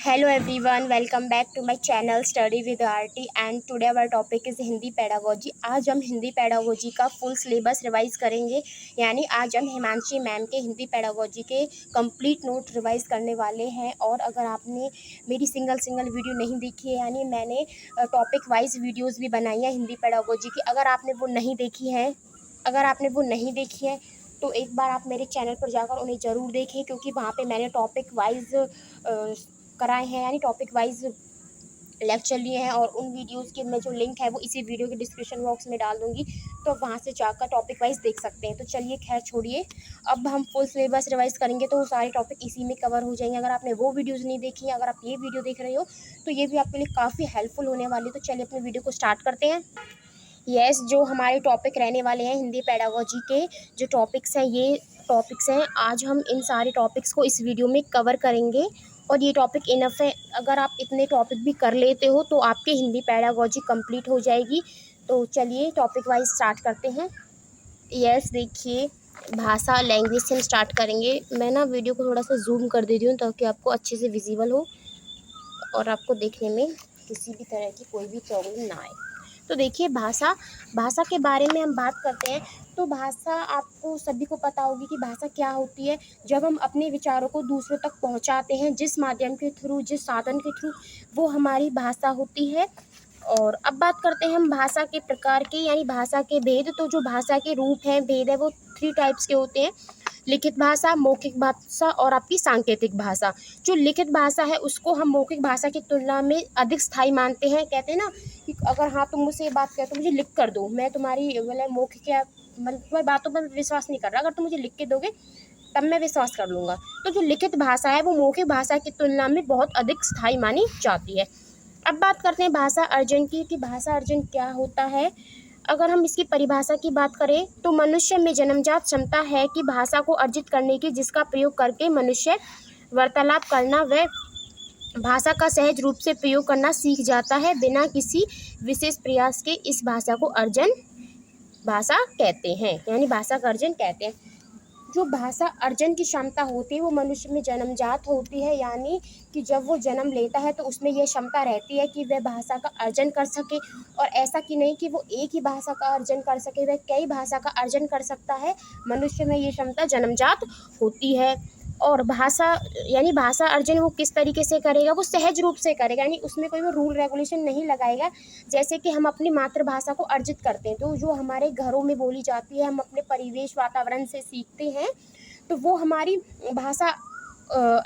Hello everyone, welcome back to my channel Study with Arti and today our topic is Hindi pedagogy. आज हम Hindi pedagogy का full syllabus revise करेंगे। यानी आज हम हिमांशी मैम के हिंदी पेडागोजी के कंप्लीट नोट रिवाइज़ करने वाले हैं। और अगर आपने मेरी सिंगल वीडियो नहीं देखी है, यानी मैंने टॉपिक वाइज वीडियोज़ भी बनाई हैं हिंदी पेडागोजी की, अगर आपने वो नहीं देखी है तो एक बार आप मेरे चैनल पर जाकर उन्हें ज़रूर देखें, क्योंकि वहाँ पे मैंने टॉपिक वाइज कराए हैं, यानी टॉपिक वाइज लेक्चर लिए हैं। और उन वीडियोस के मैं जो लिंक है वो इसी वीडियो के डिस्क्रिप्शन बॉक्स में डाल दूँगी, तो वहाँ से जाकर टॉपिक वाइज देख सकते हैं। तो चलिए खैर छोड़िए, अब हम फुल सिलेबस रिवाइज़ करेंगे तो वो सारे टॉपिक इसी में कवर हो जाएंगे। अगर आपने वो वीडियोज़ नहीं देखी हैं, अगर आप ये वीडियो देख रहे हो तो ये भी आपके लिए काफ़ी हेल्पफुल होने वाली है। तो चलिए अपने वीडियो को स्टार्ट करते हैं। जो हमारे टॉपिक रहने वाले हैं हिंदी पेडागोजी के जो टॉपिक्स हैं, ये टॉपिक्स हैं। आज हम इन सारे टॉपिक्स को इस वीडियो में कवर करेंगे और ये टॉपिक इनफ है। अगर आप इतने टॉपिक भी कर लेते हो तो आपकी हिंदी पेडागोजी कंप्लीट हो जाएगी। तो चलिए टॉपिक वाइज स्टार्ट करते हैं। देखिए, भाषा लैंग्वेज से हम स्टार्ट करेंगे। मैं ना वीडियो को थोड़ा सा जूम कर देती हूँ ताकि आपको अच्छे से विजिबल हो और आपको देखने में किसी भी तरह की कोई भी प्रॉब्लम ना आए। तो देखिए, भाषा के बारे में हम बात करते हैं तो भाषा आपको सभी को पता होगी कि भाषा क्या होती है। जब हम अपने विचारों को दूसरों तक पहुंचाते हैं, जिस माध्यम के थ्रू, जिस साधन के थ्रू, वो हमारी भाषा होती है। और अब बात करते हैं हम भाषा के प्रकार के, यानी भाषा के भेद। तो जो भाषा के रूप हैं, भेद है, वो 3 टाइप्स के होते हैं: लिखित भाषा, मौखिक भाषा और आपकी सांकेतिक भाषा। जो लिखित भाषा है उसको हम मौखिक भाषा की तुलना में अधिक स्थायी मानते हैं। कहते हैं ना कि अगर हाँ तुम मुझसे ये बात कहते हो तो मुझे लिख कर दो, मैं तुम्हारी मतलब मौखिक या मतलब तुम्हारी बातों पर विश्वास नहीं कर रहा, अगर तुम मुझे लिख के दोगे तब मैं विश्वास कर लूँगा। तो जो लिखित भाषा है वो मौखिक भाषा की तुलना में बहुत अधिक स्थायी मानी जाती है। अब बात करते हैं भाषा अर्जन की, कि भाषा अर्जन क्या होता है। अगर हम इसकी परिभाषा की बात करें तो मनुष्य में जन्मजात क्षमता है कि भाषा को अर्जित करने की, जिसका प्रयोग करके मनुष्य वार्तालाप करना व भाषा का सहज रूप से प्रयोग करना सीख जाता है बिना किसी विशेष प्रयास के। इस भाषा को अर्जन भाषा कहते हैं, यानी भाषा का अर्जन कहते हैं। जो भाषा अर्जन की क्षमता होती है वो मनुष्य में जन्मजात होती है, यानी कि जब वो जन्म लेता है तो उसमें यह क्षमता रहती है कि वह भाषा का अर्जन कर सके। और ऐसा कि नहीं कि वो एक ही भाषा का अर्जन कर सके, वह कई भाषा का अर्जन कर सकता है। मनुष्य में ये क्षमता जन्मजात होती है। और भाषा यानी भाषा अर्जन वो किस तरीके से करेगा, वो सहज रूप से करेगा, यानी उसमें कोई वो रूल रेगुलेशन नहीं लगाएगा। जैसे कि हम अपनी मातृभाषा को अर्जित करते हैं तो जो हमारे घरों में बोली जाती है, हम अपने परिवेश वातावरण से सीखते हैं, तो वो हमारी भाषा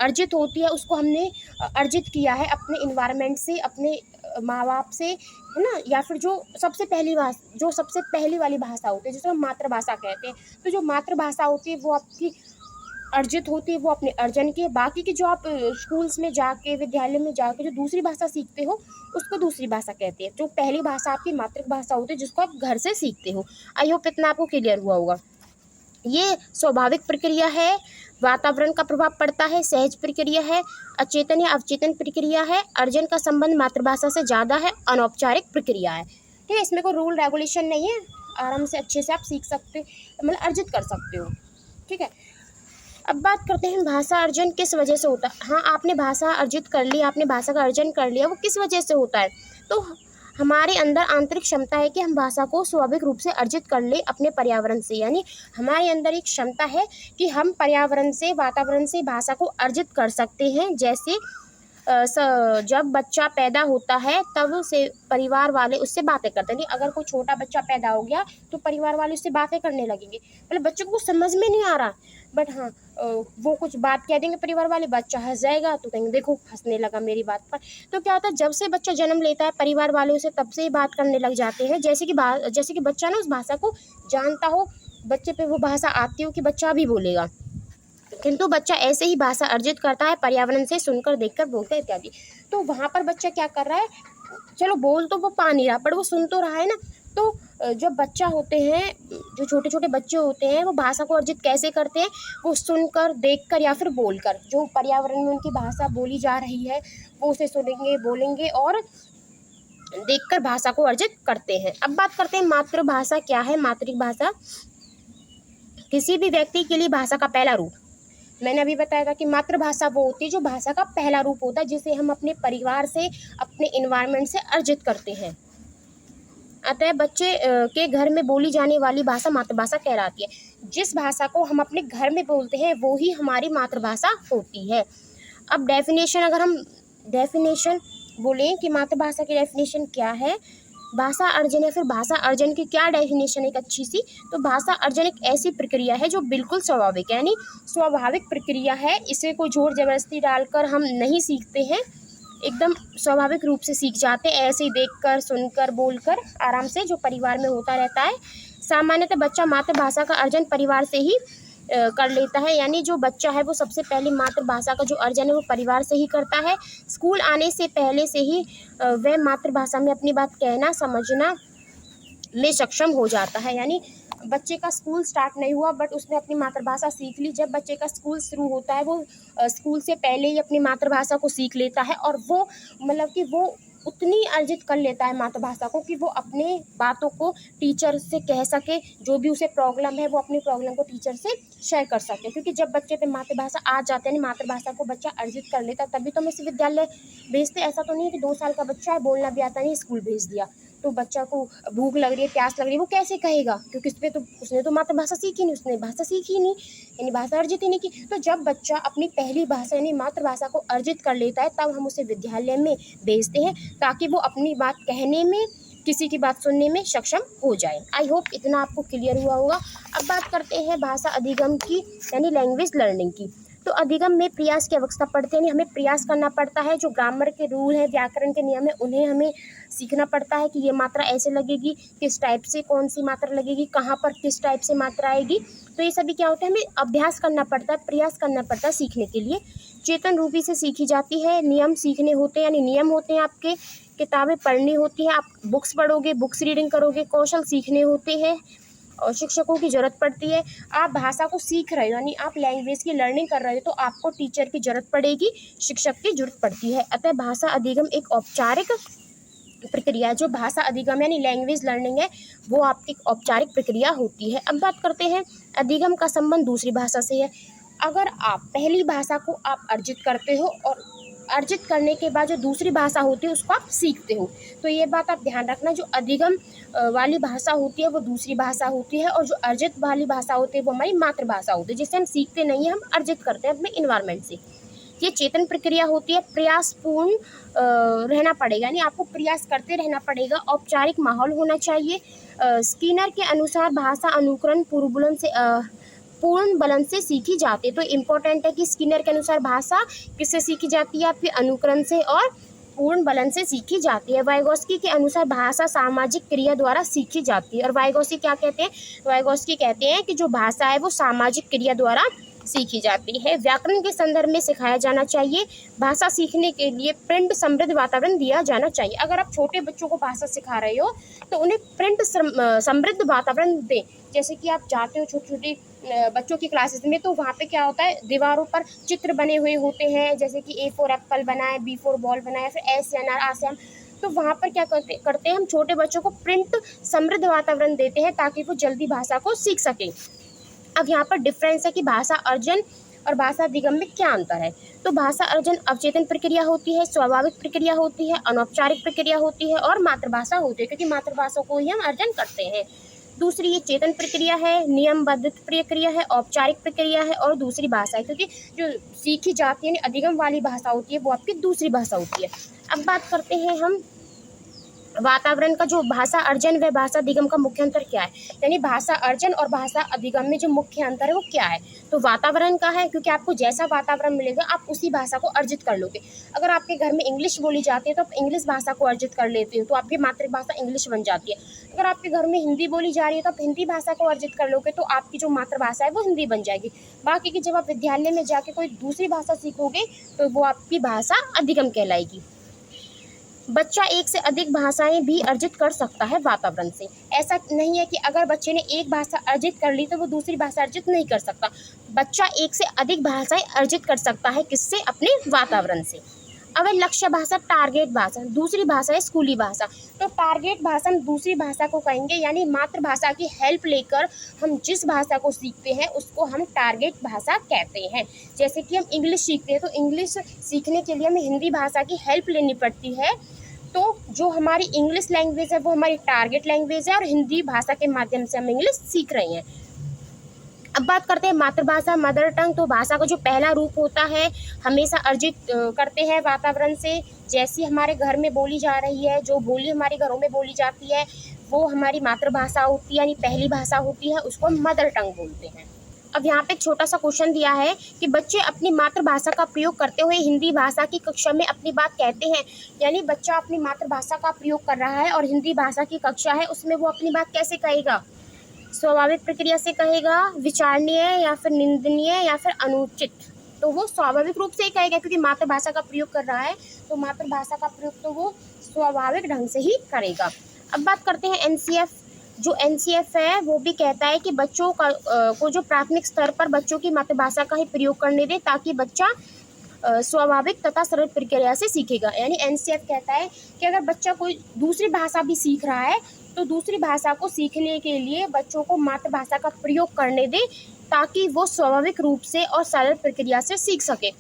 अर्जित होती है। उसको हमने अर्जित किया है अपने इन्वायरमेंट से, अपने माँ बाप से, है ना, या फिर जो सबसे पहली वाली भाषा होती है जिसको हम मातृभाषा कहते हैं। तो जो मातृभाषा होती है वो आपकी अर्जित होती है, वो अपने अर्जन की है। बाकी की जो आप स्कूल्स में जाके, विद्यालय में जाके जो दूसरी भाषा सीखते हो उसको दूसरी भाषा कहते हैं। जो पहली भाषा आपकी मातृभाषा होती है जिसको आप घर से सीखते हो। आई होप इतना आपको क्लियर हुआ होगा। ये स्वाभाविक प्रक्रिया है, वातावरण का प्रभाव पड़ता है, सहज प्रक्रिया है, अचेतन या अवचेतन प्रक्रिया है। अर्जन का संबंध मातृभाषा से ज़्यादा है, अनौपचारिक प्रक्रिया है। ठीक है, इसमें कोई रूल रेगुलेशन नहीं है, आराम से अच्छे से आप सीख सकते, मतलब अर्जित कर सकते हो। ठीक है, अब बात करते हैं भाषा अर्जन किस वजह से होता है। हाँ, आपने भाषा अर्जित कर ली, आपने भाषा का अर्जन कर लिया, वो किस वजह से होता है। तो हमारे अंदर आंतरिक क्षमता है कि हम भाषा को स्वाभाविक रूप से अर्जित कर ले अपने पर्यावरण से। यानी हमारे अंदर एक क्षमता है कि हम पर्यावरण से, वातावरण से भाषा को अर्जित कर सकते हैं। जैसे जब बच्चा पैदा होता है तब से परिवार वाले उससे बातें करते हैं। अगर कोई छोटा बच्चा पैदा हो गया तो परिवार वाले उससे बातें करने लगेंगे। मतलब बच्चे को कुछ समझ में नहीं आ रहा, बट हाँ वो कुछ बात कह देंगे परिवार वाले, बच्चा हंस जाएगा तो कहेंगे देखो हंसने लगा मेरी बात पर। तो क्या होता है, जब से बच्चा जन्म लेता है परिवार वाले उसे तब से ही बात करने लग जाते हैं। जैसे कि बच्चा ना उस भाषा को जानता हो, बच्चे पे वो भाषा आती हो कि बच्चा भी बोलेगा। किंतु बच्चा ऐसे ही भाषा अर्जित करता है पर्यावरण से, सुनकर, देखकर, बोलकर इत्यादि। तो वहाँ पर बच्चा क्या कर रहा है, चलो बोल तो वो पा नहीं रहा पर वो सुन तो रहा है ना। तो जो बच्चा होते हैं, जो छोटे छोटे बच्चे होते हैं, वो भाषा को अर्जित कैसे करते हैं, वो सुनकर, देखकर या फिर बोलकर। जो पर्यावरण में उनकी भाषा बोली जा रही है वो उसे सुनेंगे, बोलेंगे और देखकर भाषा को अर्जित करते हैं। अब बात करते हैं मातृभाषा क्या है। मातृभाषा किसी भी व्यक्ति के लिए भाषा का पहला रूप, मैंने अभी बताया था कि मातृभाषा वो होती है जो भाषा का पहला रूप होता है, जिसे हम अपने परिवार से, अपने इन्वायरमेंट से अर्जित करते हैं। अतः बच्चे के घर में बोली जाने वाली भाषा मातृभाषा कहलाती है। जिस भाषा को हम अपने घर में बोलते हैं वो ही हमारी मातृभाषा होती है। अब डेफिनेशन, अगर हम डेफिनेशन बोलें कि मातृभाषा की डेफिनेशन क्या है, भाषा अर्जन या फिर भाषा अर्जन की क्या डेफिनेशन है एक अच्छी सी, तो भाषा अर्जन एक ऐसी प्रक्रिया है जो बिल्कुल स्वाभाविक है, यानी स्वाभाविक प्रक्रिया है। इसे कोई जोर जबरदस्ती डालकर हम नहीं सीखते हैं, एकदम स्वाभाविक रूप से सीख जाते हैं, ऐसे ही देखकर, सुनकर, बोलकर, आराम से, जो परिवार में होता रहता है। सामान्यतः बच्चा मातृभाषा का अर्जन परिवार से ही कर लेता है, यानी जो बच्चा है वो सबसे पहले मातृभाषा का जो अर्जन है वो परिवार से ही करता है। स्कूल आने से पहले से ही वह मातृभाषा में अपनी बात कहना समझना में सक्षम हो जाता है, यानी बच्चे का स्कूल स्टार्ट नहीं हुआ बट उसने अपनी मातृभाषा सीख ली। जब बच्चे का स्कूल शुरू होता है वो स्कूल से पहले ही अपनी मातृभाषा को सीख लेता है, और वो मतलब कि वो उतनी अर्जित कर लेता है मातृभाषा को कि वो अपने बातों को टीचर से कह सके, जो भी उसे प्रॉब्लम है वो अपनी प्रॉब्लम को टीचर से शेयर कर सके। क्योंकि जब बच्चे पे मातृभाषा आ जाते हैं, मातृभाषा को बच्चा अर्जित कर लेता है, तभी तो हम इसे विद्यालय भेजते। ऐसा तो नहीं है कि 2 साल का बच्चा है, बोलना भी आता नहीं, स्कूल भेज दिया, तो बच्चा को भूख लग रही है, प्यास लग रही है, वो कैसे कहेगा? क्योंकि उसने तो मातृभाषा सीखी नहीं, उसने भाषा सीखी ही नहीं, यानी भाषा अर्जित ही नहीं की। तो जब बच्चा अपनी पहली भाषा यानी मातृभाषा को अर्जित कर लेता है, तब हम उसे विद्यालय में भेजते हैं, ताकि वो अपनी बात कहने में, किसी की बात सुनने में सक्षम हो जाए। आई होप इतना आपको क्लियर हुआ होगा। अब बात करते हैं भाषा अधिगम की, यानी लैंग्वेज लर्निंग की। तो अधिगम में प्रयास की आवश्यकता पड़ती है, यानी हमें प्रयास करना पड़ता है। जो ग्रामर के रूल हैं, व्याकरण के नियम है, उन्हें हमें सीखना पड़ता है कि ये मात्रा ऐसे लगेगी, किस टाइप से कौन सी मात्रा लगेगी, कहाँ पर किस टाइप से मात्रा आएगी। तो ये सभी क्या होता है, हमें अभ्यास करना पड़ता है, प्रयास करना पड़ता है सीखने के लिए। चेतन रूपी से सीखी जाती है। नियम सीखने होते हैं, यानी नियम होते हैं आपके, किताबें पढ़नी होती हैं, आप बुक्स पढ़ोगे, बुक्स रीडिंग करोगे, कौशल सीखने होते हैं और शिक्षकों की ज़रूरत पड़ती है। आप भाषा को सीख रहे हो, यानी आप लैंग्वेज की लर्निंग कर रहे हो, तो आपको टीचर की ज़रूरत पड़ेगी, शिक्षक की ज़रूरत पड़ती है। अतः भाषा अधिगम एक औपचारिक प्रक्रिया, जो भाषा अधिगम यानी लैंग्वेज लर्निंग है, वो आपकी औपचारिक प्रक्रिया होती है। अब बात करते हैं अधिगम का संबंध दूसरी भाषा से है। अगर आप पहली भाषा को आप अर्जित करते हो और अर्जित करने के बाद जो दूसरी भाषा होती है उसको आप सीखते हो, तो ये बात आप ध्यान रखना, जो अधिगम वाली भाषा होती है वो दूसरी भाषा होती है, और जो अर्जित वाली भाषा होती है वो हमारी मातृभाषा होती है, जिसे हम सीखते नहीं हैं, हम अर्जित करते हैं अपने इन्वायरमेंट से। ये चेतन प्रक्रिया होती है, प्रयासपूर्ण रहना पड़ेगा, यानी आपको प्रयास करते रहना पड़ेगा, औपचारिक माहौल होना चाहिए। स्किनर के अनुसार भाषा अनुकरण पूर्ण बलन से सीखी जाती है। तो इम्पोर्टेंट है कि स्किनर के अनुसार भाषा किससे सीखी जाती है, आपके अनुकरण से और पूर्ण बलन से सीखी जाती है। वाइगोस्की के अनुसार भाषा सामाजिक क्रिया द्वारा सीखी जाती है। और वाइगोस्की क्या कहते हैं? वाइगोस्की कहते हैं कि जो भाषा है वो सामाजिक क्रिया द्वारा सीखी जाती है। व्याकरण के संदर्भ में सिखाया जाना चाहिए। भाषा सीखने के लिए प्रिंट समृद्ध वातावरण दिया जाना चाहिए। अगर आप छोटे बच्चों को भाषा सिखा रहे हो तो उन्हें प्रिंट समृद्ध वातावरण दें। जैसे कि आप जाते हो छोटे छोटे बच्चों की क्लासेस में, तो वहाँ पे क्या होता है, दीवारों पर चित्र बने हुए होते हैं, जैसे कि A फॉर एप्पल बनाए, B फॉर बॉल बनाए, फिर S या अनार आसम। तो वहाँ पर क्या करते हैं हम छोटे बच्चों को प्रिंट समृद्ध वातावरण देते हैं ताकि वो जल्दी भाषा को सीख सकें। अब यहाँ पर डिफरेंस है कि भाषा अर्जन और भाषा अधिगम में क्या अंतर है। तो भाषा अर्जन अवचेतन प्रक्रिया होती है, स्वाभाविक प्रक्रिया होती है, अनौपचारिक प्रक्रिया होती है और मातृभाषा होती है, क्योंकि मातृभाषा को ही हम अर्जन करते हैं। दूसरी ये चेतन प्रक्रिया है, नियमबद्ध प्रक्रिया है, औपचारिक प्रक्रिया है और दूसरी भाषा है, क्योंकि जो सीखी जाती है अधिगम वाली भाषा होती है वो आपकी दूसरी भाषा होती है। अब बात करते हैं हम वातावरण का। जो भाषा अर्जन व भाषा अधिगम का मुख्य अंतर क्या है, यानी भाषा अर्जन और भाषा अधिगम में जो मुख्य अंतर है वो क्या है। तो वातावरण का है, क्योंकि आपको जैसा वातावरण मिलेगा आप उसी भाषा को अर्जित कर लोगे। अगर आपके घर में इंग्लिश बोली जाती है तो आप इंग्लिश भाषा को अर्जित कर लेते हो, तो आपकी मातृभाषा इंग्लिश बन जाती है। अगर आपके घर में हिंदी बोली जा रही है तो आप हिंदी भाषा को अर्जित कर लोगे, तो आपकी जो मातृभाषा है वो हिंदी बन जाएगी। बाकी की जब आप विद्यालय में जाके कोई दूसरी भाषा सीखोगे तो वो आपकी भाषा अधिगम कहलाएगी। बच्चा एक से अधिक भाषाएं भी अर्जित कर सकता है वातावरण से। ऐसा नहीं है कि अगर बच्चे ने एक भाषा अर्जित कर ली तो वो दूसरी भाषा अर्जित नहीं कर सकता। बच्चा एक से अधिक भाषाएं अर्जित कर सकता है, किससे? अपने वातावरण से। अब लक्ष्य भाषा, टारगेट भाषा, दूसरी भाषा है स्कूली भाषा। तो टारगेट भाषा हम दूसरी भाषा को कहेंगे, यानी मातृभाषा की हेल्प लेकर हम जिस भाषा को सीखते हैं उसको हम टारगेट भाषा कहते हैं। जैसे कि हम इंग्लिश सीखते हैं तो इंग्लिश सीखने के लिए हमें हिंदी भाषा की हेल्प लेनी पड़ती है। तो जो हमारी इंग्लिश लैंग्वेज है वो हमारी टारगेट लैंग्वेज है और हिंदी भाषा के माध्यम से हम इंग्लिश सीख रहे हैं। अब बात करते हैं मातृभाषा, मदर टंग। तो भाषा का जो पहला रूप होता है हमेशा अर्जित करते हैं वातावरण से। जैसी हमारे घर में बोली जा रही है, जो बोली हमारे घरों में बोली जाती है वो हमारी मातृभाषा होती है, यानी पहली भाषा होती है, उसको हम मदर टंग बोलते हैं। अब यहाँ पे एक छोटा सा क्वेश्चन दिया है कि बच्चे अपनी मातृभाषा का प्रयोग करते हुए हिंदी भाषा की कक्षा में अपनी बात कहते हैं। यानी बच्चा अपनी मातृभाषा का प्रयोग कर रहा है और हिंदी भाषा की कक्षा है, उसमें वो अपनी बात कैसे कहेगा? स्वाभाविक प्रक्रिया से कहेगा, विचारणीय या फिर निंदनीय या फिर अनुचित? तो वो स्वाभाविक रूप से ही कहेगा, क्योंकि मातृभाषा का प्रयोग कर रहा है तो मातृभाषा का प्रयोग तो वो स्वाभाविक ढंग से ही करेगा। अब बात करते हैं एनसीएफ। जो एनसीएफ है वो भी कहता है कि बच्चों को जो प्राथमिक स्तर पर बच्चों की मातृभाषा का ही प्रयोग करने दे, ताकि बच्चा स्वाभाविक तथा सरल प्रक्रिया से सीखेगा। यानी एनसीएफ कहता है कि अगर बच्चा कोई दूसरी भाषा भी सीख रहा है तो दूसरी भाषा को सीखने के लिए बच्चों को मातृभाषा का प्रयोग करने दे, ताकि वो स्वाभाविक रूप से और सरल प्रक्रिया से सीख सके।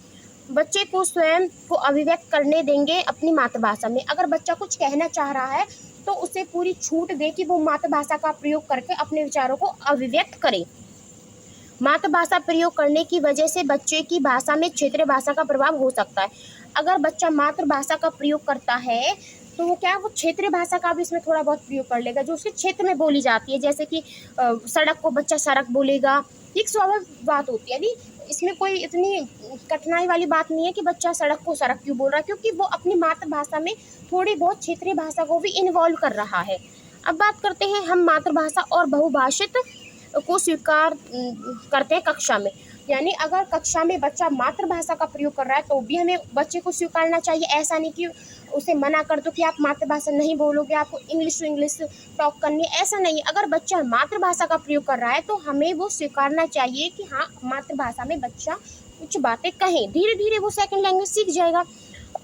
बच्चे को स्वयं को अभिव्यक्त करने देंगे अपनी मातृभाषा में। अगर बच्चा कुछ कहना चाह रहा है तो उसे पूरी छूट दे कि वो मातृभाषा का प्रयोग करके अपने विचारों को अभिव्यक्त करे। मातृभाषा प्रयोग करने की वजह से बच्चे की भाषा में क्षेत्रीय भाषा का प्रभाव हो सकता है। अगर बच्चा मातृभाषा का प्रयोग करता है तो वो वो क्षेत्रीय भाषा का भी इसमें थोड़ा बहुत प्रयोग कर लेगा, जो उसके क्षेत्र में बोली जाती है। जैसे कि सड़क को बच्चा सड़क बोलेगा, एक स्वाभाविक बात होती है। यानी इसमें कोई इतनी कठिनाई वाली बात नहीं है कि बच्चा सड़क को सड़क क्यों बोल रहा है, क्योंकि वो अपनी मातृभाषा में थोड़ी बहुत क्षेत्रीय भाषा को भी इन्वॉल्व कर रहा है। अब बात करते हैं हम मातृभाषा और बहुभाषित को स्वीकार करते हैं कक्षा में। यानी अगर कक्षा में बच्चा मातृभाषा का प्रयोग कर रहा है तो भी हमें बच्चे को स्वीकारना चाहिए। ऐसा नहीं कि उसे मना कर दो कि आप मातृभाषा नहीं बोलोगे, आपको इंग्लिश टू इंग्लिश टॉक करनी है, ऐसा नहीं। अगर बच्चा मातृभाषा का प्रयोग कर रहा है तो हमें वो स्वीकारना चाहिए कि हाँ, मातृभाषा में बच्चा कुछ बातें कहें। धीरे धीरे वो सेकंड लैंग्वेज सीख जाएगा।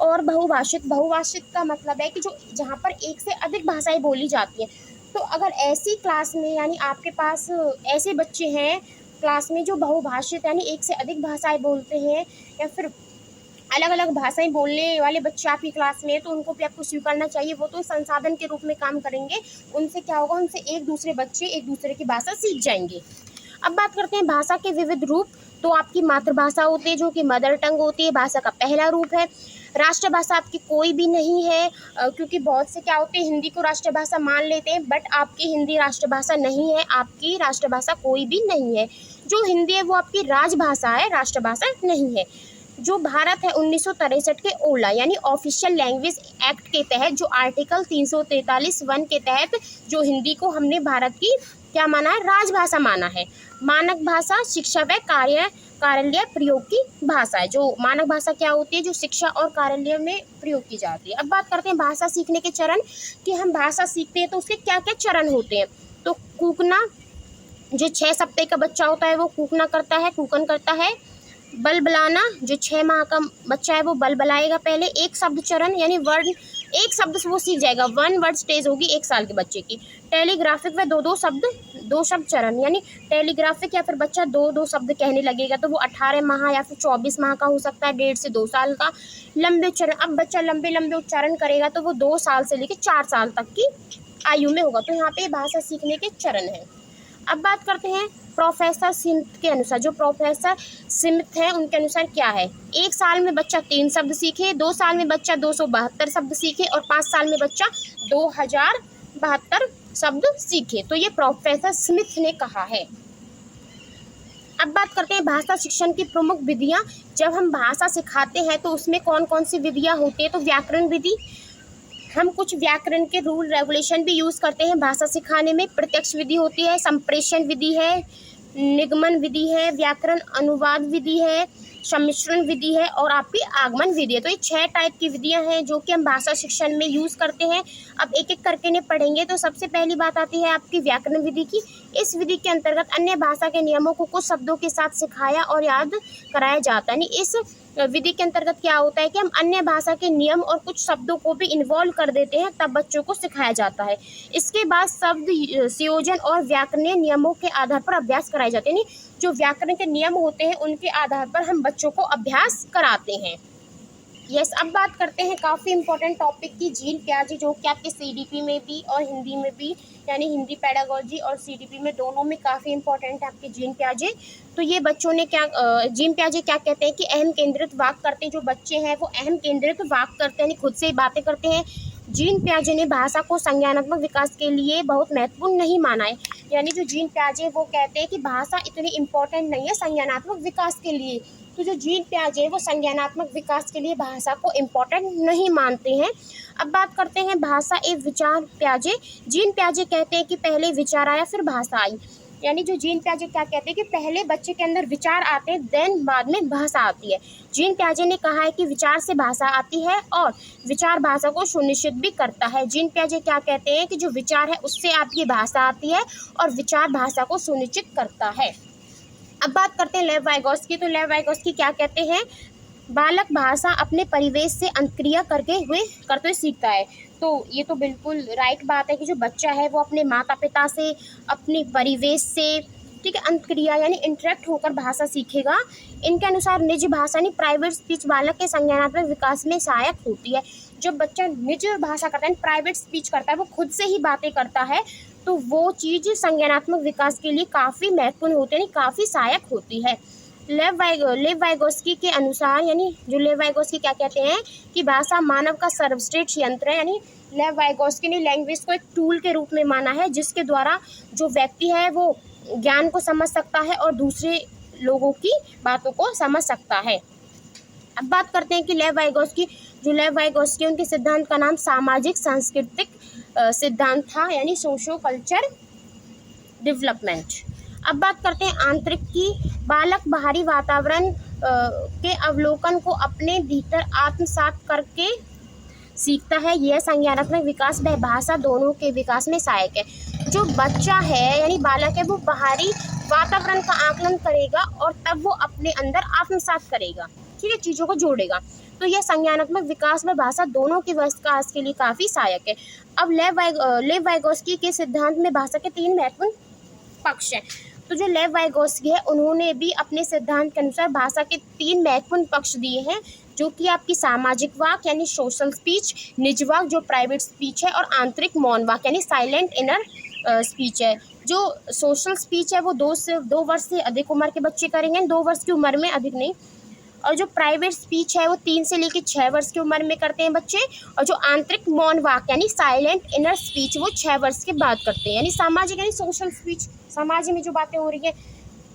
और बहुभाषित का मतलब है कि जो जहाँ पर एक से अधिक भाषाएं बोली जाती हैं। तो अगर ऐसी क्लास में, यानी आपके पास ऐसे बच्चे हैं क्लास में जो बहुभाषित यानी एक से अधिक भाषाएं बोलते हैं, या फिर अलग अलग भाषाएं बोलने वाले बच्चे आपकी क्लास में, तो उनको भी आपको स्वीकारना चाहिए। वो तो संसाधन के रूप में काम करेंगे। उनसे क्या होगा, उनसे एक दूसरे बच्चे एक दूसरे की भाषा सीख जाएंगे। अब बात करते हैं भाषा के विविध रूप। तो आपकी मातृभाषा होती है जो कि मदर टंग होती है, भाषा का पहला रूप है। राष्ट्रभाषा आपकी कोई भी नहीं है, क्योंकि बहुत से क्या होते हैं हिंदी को राष्ट्रभाषा मान लेते हैं, बट आपकी हिंदी राष्ट्रभाषा नहीं है, आपकी राष्ट्रभाषा कोई भी नहीं है। जो हिंदी है वो आपकी राजभाषा है, राष्ट्रभाषा नहीं है। जो भारत है 1963 के ओला यानी ऑफिशियल लैंग्वेज एक्ट के तहत, जो आर्टिकल 343(1) के तहत जो हिंदी को हमने भारत की क्या माना है, राजभाषा माना है। मानक भाषा शिक्षा व कार्यालय प्रयोग की भाषा है। जो मानक भाषा क्या होती है, जो शिक्षा और कार्यालय में प्रयोग की जाती है। अब बात करते हैं भाषा सीखने के चरण, कि हम भाषा सीखते हैं तो उसके क्या क्या चरण होते हैं। तो कूकना, जो 6 सप्ताह का बच्चा होता है वो कूकना करता है, कूकन करता है। बलबलाना, जो 6 माह का बच्चा है वो बलबलाएगा पहले। एक शब्द चरण यानी वर्ड, एक शब्द से वो सीख जाएगा। 1 वर्ड स्टेज होगी 1 साल के बच्चे की। टेलीग्राफिक व 2 शब्द चरण, यानी टेलीग्राफिक या फिर बच्चा 2 शब्द कहने लगेगा, तो वो 18 माह या फिर 24 माह का हो सकता है, 1.5 से 2 साल का। लंबे चरण, अब बच्चा लंबे लंबे उच्चारण करेगा तो वो 2 साल से लेकर 4 साल तक की आयु में होगा। तो यहाँ पे भाषा सीखने के चरण है। अब बात करते हैं प्रोफेसर स्मिथ के अनुसार। जो प्रोफेसर स्मिथ है उनके अनुसार क्या है, 1 साल में बच्चा 3 शब्द सीखे, 2 साल में बच्चा 272 शब्द सीखे और 5 साल में बच्चा 2072 शब्द सीखे। तो ये प्रोफेसर स्मिथ ने कहा है। अब बात करते हैं भाषा शिक्षण की प्रमुख विधियां। जब हम भाषा सिखाते हैं तो उसमें कौन कौन सी विधियां होती है, तो व्याकरण विधि, हम कुछ व्याकरण के रूल रेगुलेशन भी यूज़ करते हैं भाषा सिखाने में। प्रत्यक्ष विधि होती है, संप्रेषण विधि है, निगमन विधि है, व्याकरण अनुवाद विधि है, सम्मिश्रण विधि है और आपकी आगमन विधि है। तो ये 6 टाइप की विधियां हैं जो कि हम भाषा शिक्षण में यूज़ करते हैं। अब एक एक करके इन्हें पढ़ेंगे। तो सबसे पहली बात आती है आपकी व्याकरण विधि की। इस विधि के अंतर्गत अन्य भाषा के नियमों को कुछ शब्दों के साथ सिखाया और याद कराया जाता है। इस विधि के अंतर्गत क्या होता है कि हम अन्य भाषा के नियम और कुछ शब्दों को भी इन्वॉल्व कर देते हैं, तब बच्चों को सिखाया जाता है। इसके बाद शब्द संयोजन और व्याकरणीय नियमों के आधार पर अभ्यास कराए जाते हैं, यानी जो व्याकरण के नियम होते हैं उनके आधार पर हम बच्चों को अभ्यास कराते हैं। यस, अब बात करते हैं काफ़ी इंपॉर्टेंट टॉपिक की, जीन प्याजे, जो कि आपके सीडीपी में भी और हिंदी में भी, यानी हिंदी पेडागोजी और सीडीपी में दोनों में काफ़ी इंपॉर्टेंट है आपके जीन प्याजे। तो ये बच्चों ने क्या जीन प्याजे क्या कहते हैं कि अहम केंद्रित वाक्य करते हैं। जो बच्चे हैं वो अहम केंद्रित वाक्य करते हैं, यानी खुद से ही बातें करते हैं। जीन प्याजे ने भाषा को संज्ञानात्मक विकास के लिए बहुत महत्वपूर्ण नहीं माना है, यानी जो जीन प्याजे वो कहते हैं कि भाषा इतनी इम्पोर्टेंट नहीं है संज्ञानात्मक विकास के लिए। तो जो जीन प्याजे वो संज्ञानात्मक विकास के लिए भाषा को इम्पोर्टेंट नहीं मानते हैं। अब बात करते हैं भाषा एवं विचार प्याजे। जीन प्याजे कहते हैं कि पहले विचार आया फिर भाषा आई, यानी जो जीन प्याजे क्या कहते हैं कि पहले बच्चे के अंदर विचार आते हैं, देन बाद में भाषा आती है। जीन प्याजे ने कहा है कि विचार से भाषा आती है और विचार भाषा को सुनिश्चित भी करता है। जीन प्याजे क्या कहते हैं कि जो विचार है उससे आपकी भाषा आती है और विचार भाषा को सुनिश्चित करता है। अब बात करते हैं लेव वाइगोस्की। तो लेव वाइगोस्की क्या कहते हैं, बालक भाषा अपने परिवेश से अंतक्रिया करते हुए सीखता है। तो ये तो बिल्कुल राइट बात है कि जो बच्चा है वो अपने माता पिता से, अपने परिवेश से, ठीक है, अंतक्रिया यानी इंटरेक्ट होकर भाषा सीखेगा। इनके अनुसार निज भाषा यानी प्राइवेट स्पीच बालक के संज्ञानात्मक विकास में सहायक होती है। जब बच्चा निज भाषा करता है, प्राइवेट स्पीच करता है, वो खुद से ही बातें करता है, तो वो चीज़ संज्ञानात्मक विकास के लिए काफ़ी महत्वपूर्ण होती है, यानी काफ़ी सहायक होती है। लेव वाइगोस्की के अनुसार, यानी जो लेव वाइगोस्की क्या कहते हैं कि भाषा मानव का सर्वश्रेष्ठ यंत्र है, यानी लेव वाइगोस्की ने लैंग्वेज को एक टूल के रूप में माना है जिसके द्वारा जो व्यक्ति है वो ज्ञान को समझ सकता है और दूसरे लोगों की बातों को समझ सकता है। अब बात करते हैं कि लेव वाइगोस्की उनके सिद्धांत का नाम सामाजिक सांस्कृतिक सिद्धांत था, यानी सोशो कल्चर डेवलपमेंट। अब बात करते हैं आंतरिक की। बालक बाहरी वातावरण के अवलोकन को अपने भीतर आत्मसात करके सीखता है। यह संज्ञानात्मक विकास व भाषा दोनों के विकास में सहायक है। जो बच्चा है यानी बालक है वो बाहरी वातावरण का आकलन करेगा और तब वो अपने अंदर आत्मसात करेगा, ठीक है, चीज़ों को जोड़ेगा। तो यह संज्ञानात्मक विकास व भाषा दोनों के विकास के लिए काफ़ी सहायक है। अब लेव वाइगोस्की के सिद्धांत में भाषा के 3 महत्वपूर्ण पक्ष हैं। तो जो लेव वाइगोस्की है उन्होंने भी अपने सिद्धांत के अनुसार भाषा के 3 महत्वपूर्ण पक्ष दिए हैं, जो कि आपकी सामाजिक वाक्य यानी सोशल स्पीच, निज वाक्य जो प्राइवेट स्पीच है, और आंतरिक मौन वाक्य यानी साइलेंट इनर स्पीच है। जो सोशल स्पीच है वो 2 वर्ष से अधिक उम्र के बच्चे करेंगे, 2 वर्ष की उम्र में, अधिक नहीं। और जो प्राइवेट स्पीच है वो 3 से लेकर 6 वर्ष की उम्र में करते हैं बच्चे। और जो आंतरिक मौन वाक्य यानी साइलेंट इनर स्पीच वो 6 वर्ष के बाद करते हैं, यानी सामाजिक यानी सोशल स्पीच, समाज में जो बातें हो रही है।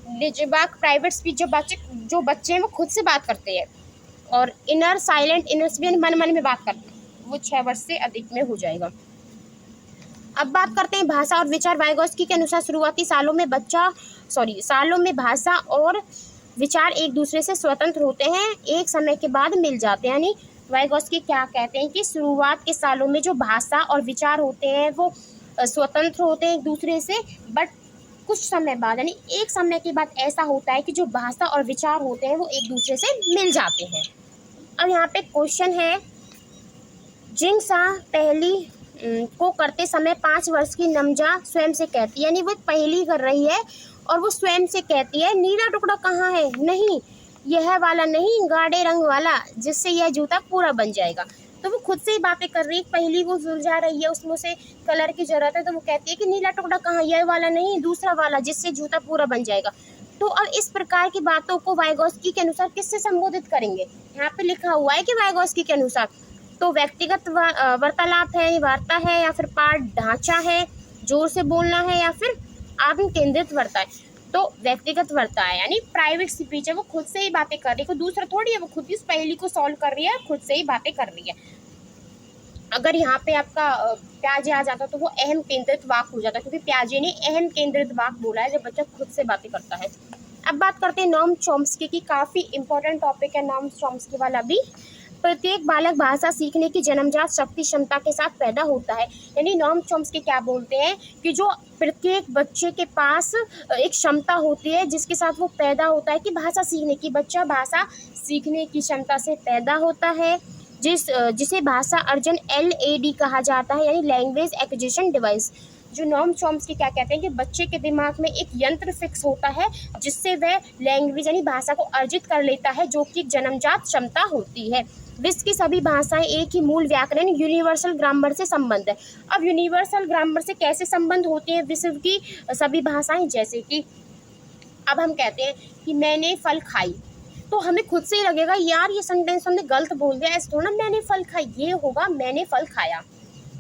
निज वाक्य प्राइवेट स्पीच जो बच्चे हैं वो खुद से बात करते हैं, और इनर साइलेंट इनर स्पीच मन में बात करते हैं, वो 6 वर्ष से अधिक में हो जाएगा। अब बात करते हैं भाषा और विचार। वाइगोस्की के अनुसार शुरुआती सालों में भाषा और विचार एक दूसरे से स्वतंत्र होते हैं, एक समय के बाद मिल जाते हैं। यानी वाइगोस्की क्या कहते हैं कि शुरुआत के सालों में जो भाषा और विचार होते हैं वो स्वतंत्र होते हैं एक दूसरे से, बट कुछ समय बाद यानी एक समय के बाद ऐसा होता है कि जो भाषा और विचार होते हैं वो एक दूसरे से मिल जाते हैं। अब यहाँ पे क्वेश्चन है, जिंगसा पहली को करते समय 5 वर्ष की नमजा स्वयं से कहती है, यानी वो पहली कर रही है और वो स्वयं से कहती है नीला टुकड़ा कहाँ है, नहीं यह वाला नहीं, गाढ़े रंग वाला, जिससे यह जूता पूरा बन जाएगा। तो वो खुद से ही बातें कर रही है, पहली वो सुलझा रही है, उसमें से कलर की जरूरत है, तो वो कहती है कि नीला टुकड़ा कहाँ, यह वाला नहीं दूसरा वाला, जिससे जूता पूरा बन जाएगा। तो अब इस प्रकार की बातों को वाइगोस्की के अनुसार किससे संबोधित करेंगे, यहाँ पे लिखा हुआ है कि वाइगोस्की के अनुसार तो व्यक्तिगत वार्तालाप है, वार्ता है, या फिर पाठ ढांचा है, जोर से बोलना है, या फिर आत्म केंद्रित वार्ता है। तो व्यक्तिगत वार्ता है यानी प्राइवेट स्पीच है, वो खुद से ही बातें कर रही है, कोई दूसरा थोड़ी है, वो खुद इस पहेली को सॉल्व कर रही है, खुद से ही बातें कर रही है। अगर यहाँ पे आपका प्याजे आ जाता तो वो अहम केंद्रित वाक्य हो जाता, क्योंकि प्याजे ने अहम केंद्रित वाक्य बोला है जब बच्चा खुद से बातें करता है। अब बात करते हैं नोम चॉम्स्की की, काफ़ी इंपॉर्टेंट टॉपिक है नोम चॉम्स्की वाला भी। प्रत्येक बालक भाषा सीखने की जन्मजात शक्ति क्षमता के साथ पैदा होता है। यानी नॉम चॉम्स्की क्या बोलते हैं कि जो प्रत्येक बच्चे के पास एक क्षमता होती है जिसके साथ वो पैदा होता है कि भाषा सीखने की, बच्चा भाषा सीखने की क्षमता से पैदा होता है, जिसे भाषा अर्जन LAD कहा जाता है, यानी लैंग्वेज एक्विजिशन डिवाइस। जो नॉम चॉम्स्की क्या कहते हैं कि बच्चे के दिमाग में एक यंत्र फिक्स होता है जिससे वह लैंग्वेज यानी भाषा को अर्जित कर लेता है, जो कि जन्मजात क्षमता होती है। विश्व की सभी भाषाएं एक ही मूल व्याकरण यूनिवर्सल ग्रामर से संबंध है। अब यूनिवर्सल ग्रामर से कैसे संबंध होते हैं विश्व की सभी भाषाएं, जैसे कि अब हम कहते हैं कि मैंने फल खाई, तो हमें खुद से ही लगेगा यार ये सेंटेंस हमने गलत बोल दिया, ऐसे थोड़ा मैंने फल खाई, ये होगा मैंने फल खाया,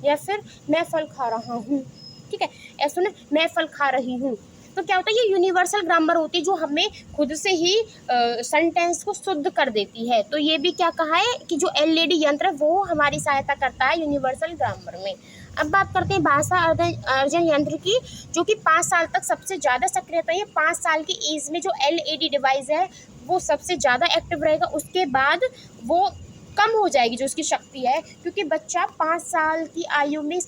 या फिर मैं फल खा रहा हूँ, ठीक है, ऐसे ना मैं फल खा रही हूँ। तो क्या होता है, ये यूनिवर्सल ग्रामर होती है जो हमें खुद से ही सेंटेंस को शुद्ध कर देती है। तो ये भी क्या कहा है कि जो LAD यंत्र है वो हमारी सहायता करता है यूनिवर्सल ग्रामर में। अब बात करते हैं भाषा अर्जन यंत्र की, जो कि 5 साल तक सबसे ज़्यादा सक्रियता है। 5 साल की एज में जो LAD डिवाइस है वो सबसे ज़्यादा एक्टिव रहेगा, उसके बाद वो कम हो जाएगी जो उसकी शक्ति है, क्योंकि बच्चा 5 साल की आयु में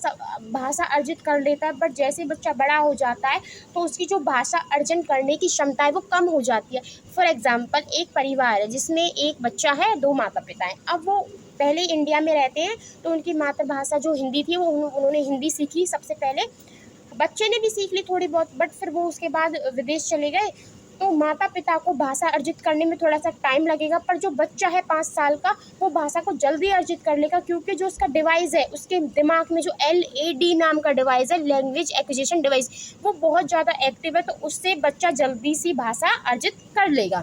भाषा अर्जित कर लेता है, बट जैसे बच्चा बड़ा हो जाता है तो उसकी जो भाषा अर्जन करने की क्षमता है वो कम हो जाती है। फॉर एग्जाम्पल, एक परिवार है जिसमें एक बच्चा है, 2 माता पिता हैं। अब वो पहले इंडिया में रहते हैं तो उनकी मातृभाषा जो हिंदी थी वो उन्होंने हिंदी सीखी सबसे पहले, बच्चे ने भी सीख ली थोड़ी बहुत, बट फिर वो उसके बाद विदेश चले गए, तो माता पिता को भाषा अर्जित करने में थोड़ा सा टाइम लगेगा। पर जो बच्चा है 5 साल का वो भाषा को जल्दी अर्जित कर लेगा, क्योंकि जो उसका डिवाइस है उसके दिमाग में जो LAD नाम का डिवाइस है, लैंग्वेज एक्विजिशन डिवाइस, वो बहुत ज़्यादा एक्टिव है, तो उससे बच्चा जल्दी सी भाषा अर्जित कर लेगा।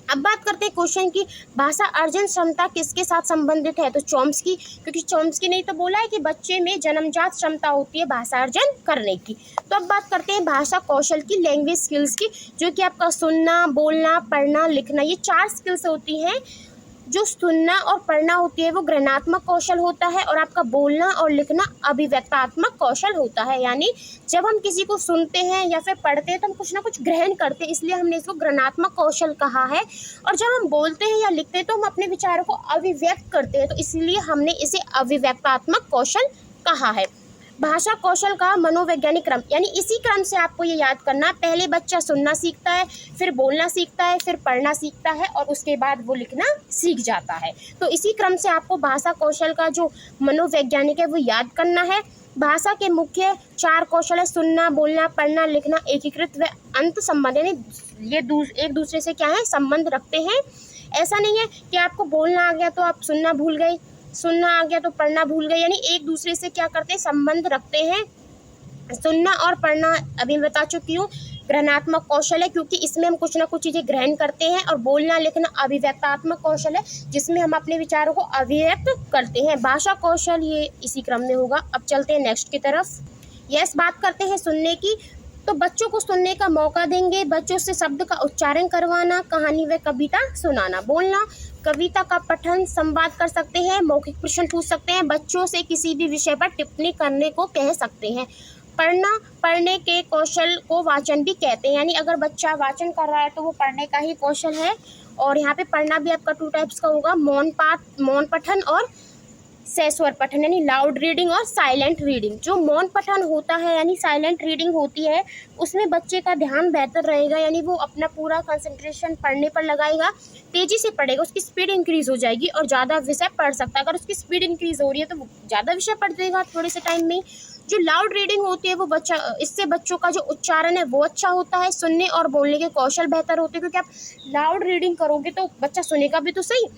अब बात करते हैं क्वेश्चन की, भाषा अर्जन क्षमता किसके साथ संबंधित है, तो चॉम्स्की, क्योंकि चॉम्स्की ने तो बोला है कि बच्चे में जन्मजात क्षमता होती है भाषा अर्जन करने की। तो अब बात करते हैं भाषा कौशल की, लैंग्वेज स्किल्स की, जो कि आपका सुनना, बोलना, पढ़ना, लिखना, ये 4 स्किल्स होती हैं। जो सुनना और पढ़ना होती है वो ग्रहणात्मक कौशल होता है, और आपका बोलना और लिखना अभिव्यक्तात्मक कौशल होता है। यानी जब हम किसी को सुनते हैं या फिर पढ़ते हैं तो हम कुछ ना कुछ ग्रहण करते हैं, इसलिए हमने इसको ग्रहणात्मक कौशल कहा है। और जब हम बोलते हैं या लिखते हैं तो हम अपने विचारों को अभिव्यक्त करते हैं, तो इसलिए हमने इसे अभिव्यक्तात्मक कौशल कहा है। भाषा कौशल का मनोवैज्ञानिक क्रम, यानी इसी क्रम से आपको ये याद करना, पहले बच्चा सुनना सीखता है, फिर बोलना सीखता है, फिर पढ़ना सीखता है, और उसके बाद वो लिखना सीख जाता है। तो इसी क्रम से आपको भाषा कौशल का जो मनोवैज्ञानिक है वो याद करना है। भाषा के मुख्य 4 कौशल है, सुनना, बोलना, पढ़ना, लिखना, एकीकृत व अंत संबंध, यानी ये एक दूसरे से क्या है, संबंध रखते हैं। ऐसा नहीं है कि आपको बोलना आ गया तो आप सुनना भूल गए, सुनना आ गया तो पढ़ना भूल गए, यानी एक दूसरे से क्या करते हैं, संबंध रखते हैं। सुनना और पढ़ना अभी मैं बता चुकी हूँ ग्रहणात्मक कौशल है, क्योंकि इसमें हम कुछ ना कुछ चीज़ें ग्रहण करते हैं, और बोलना लिखना अभिव्यक्तात्मक कौशल है जिसमें हम अपने विचारों को अभिव्यक्त करते हैं। भाषा कौशल ये इसी क्रम में होगा। अब चलते हैं नेक्स्ट की तरफ। यस, बात करते हैं सुनने की, तो बच्चों को सुनने का मौका देंगे, बच्चों से शब्द का उच्चारण करवाना, कहानी व कविता सुनाना। बोलना, कविता का पठन, संवाद कर सकते हैं, मौखिक प्रश्न पूछ सकते हैं, बच्चों से किसी भी विषय पर टिप्पणी करने को कह सकते हैं। पढ़ना, पढ़ने के कौशल को वाचन भी कहते हैं, यानी अगर बच्चा वाचन कर रहा है तो वो पढ़ने का ही कौशल है। और यहाँ पे पढ़ना भी आपका 2 टाइप्स का होगा, मौन पठन और सस्वर पठन, यानी लाउड रीडिंग और साइलेंट रीडिंग। जो मौन पठन होता है यानी साइलेंट रीडिंग होती है, उसमें बच्चे का ध्यान बेहतर रहेगा, यानी वो अपना पूरा कंसंट्रेशन पढ़ने पर लगाएगा, तेज़ी से पढ़ेगा, उसकी स्पीड इंक्रीज़ हो जाएगी और ज़्यादा विषय पढ़ सकता है। अगर उसकी स्पीड इंक्रीज़ हो रही है तो वो ज़्यादा विषय पढ़ देगा थोड़े से टाइम में। जो लाउड रीडिंग होती है वो इससे बच्चों का जो उच्चारण है वो अच्छा होता है, सुनने और बोलने के कौशल बेहतर होते हैं, क्योंकि आप लाउड रीडिंग करोगे तो बच्चा सुनेगा भी तो सही।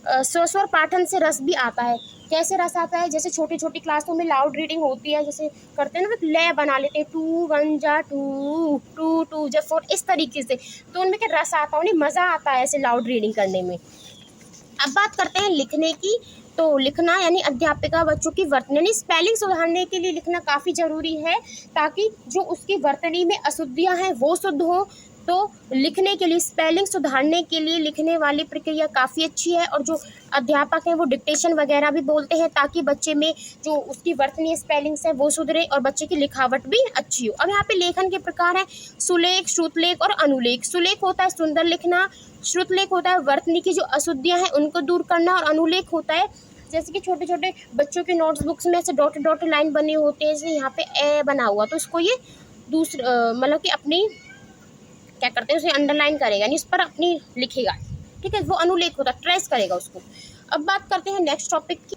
स्वस्वर पाठन से रस भी आता है। कैसे रस आता है, जैसे छोटी छोटी क्लासों में लाउड रीडिंग होती है, जैसे करते हैं ना, लय बना लेते हैं, 2 1 जा 2 2 2 जा 4, इस तरीके से, तो उनमें क्या रस आता है, उन्हें मज़ा आता है ऐसे लाउड रीडिंग करने में। अब बात करते हैं लिखने की, तो लिखना यानी अध्यापिका बच्चों की वर्तनी यानी स्पेलिंग सुधारने के लिए लिखना काफ़ी ज़रूरी है, ताकि जो उसकी वर्तनी में अशुद्धियाँ हैं वो शुद्ध हो, तो लिखने के लिए, स्पेलिंग सुधारने के लिए लिखने वाली प्रक्रिया काफ़ी अच्छी है। और जो अध्यापक हैं वो डिक्टेशन वगैरह भी बोलते हैं ताकि बच्चे में जो उसकी वर्तनीय स्पेलिंग्स है वो सुधरे और बच्चे की लिखावट भी अच्छी हो। अब यहाँ पे लेखन के प्रकार है सुलेख, श्रुतलेख और अनुलेख। सुलेख होता है सुंदर लिखना, श्रुतलेख होता है वर्तनी की जो अशुद्धियाँ हैं उनको दूर करना, और अनुलेख होता है जैसे कि छोटे छोटे बच्चों के नोटबुक्स में ऐसे डॉट डॉट लाइन बने होते हैं, जैसे यहाँ पे ए बना हुआ तो इसको ये मतलब कि अपनी क्या करते हैं उसे अंडरलाइन करेगा, यानी इस पर अपनी लिखेगा, ठीक है, वो अनुलेख होता है, ट्रेस करेगा उसको। अब बात करते हैं नेक्स्ट टॉपिक की,